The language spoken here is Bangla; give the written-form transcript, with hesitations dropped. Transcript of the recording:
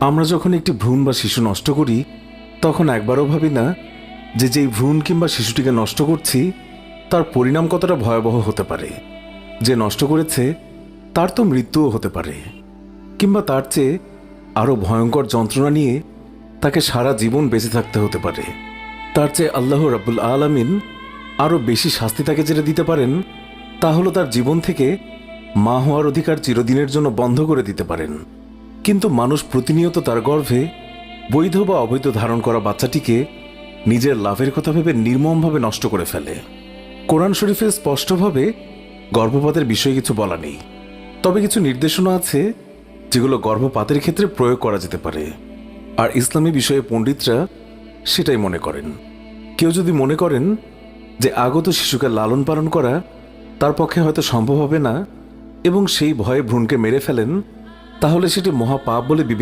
আমরা যখন একটি ভ্রূণ বা শিশু নষ্ট করি তখন একবারও ভাবি না যে যেই ভ্রূণ কিংবা শিশুটিকে নষ্ট করছি তার পরিণাম কতটা ভয়াবহ হতে পারে। যে নষ্ট করেছে তার তো মৃত্যুও হতে পারে, কিংবা তার চেয়ে আরও ভয়ঙ্কর যন্ত্রণা নিয়ে তাকে সারা জীবন বেঁচে থাকতে হতে পারে। তার চেয়ে আল্লাহ রাব্বুল আলামিন আরও বেশি শাস্তি তাকে যেটা দিতে পারেন তা হলো তার জীবন থেকে মা হওয়ার অধিকার চিরদিনের জন্য বন্ধ করে দিতে পারেন। কিন্তু মানুষ প্রতিনিয়ত তার গর্ভে বৈধ বা অবৈধ ধারণ করা বাচ্চাটিকে নিজের লাভের কথা ভেবে নির্মমভাবে নষ্ট করে ফেলে। কোরআন শরীফে স্পষ্টভাবে গর্ভপাতের বিষয়ে কিছু বলা নেই, তবে কিছু নির্দেশনা আছে যেগুলো গর্ভপাতের ক্ষেত্রে প্রয়োগ করা যেতে পারে। আর ইসলামী বিষয়ে পণ্ডিতরা সেটাই মনে করেন। কেউ যদি মনে করেন যে আগত শিশুকে লালন পালন করা তার পক্ষে হয়তো সম্ভব হবে না এবং সেই ভয়ে ভ্রূণকে মেরে ফেলেন, তাহলে সেটি মহাপাপ বলে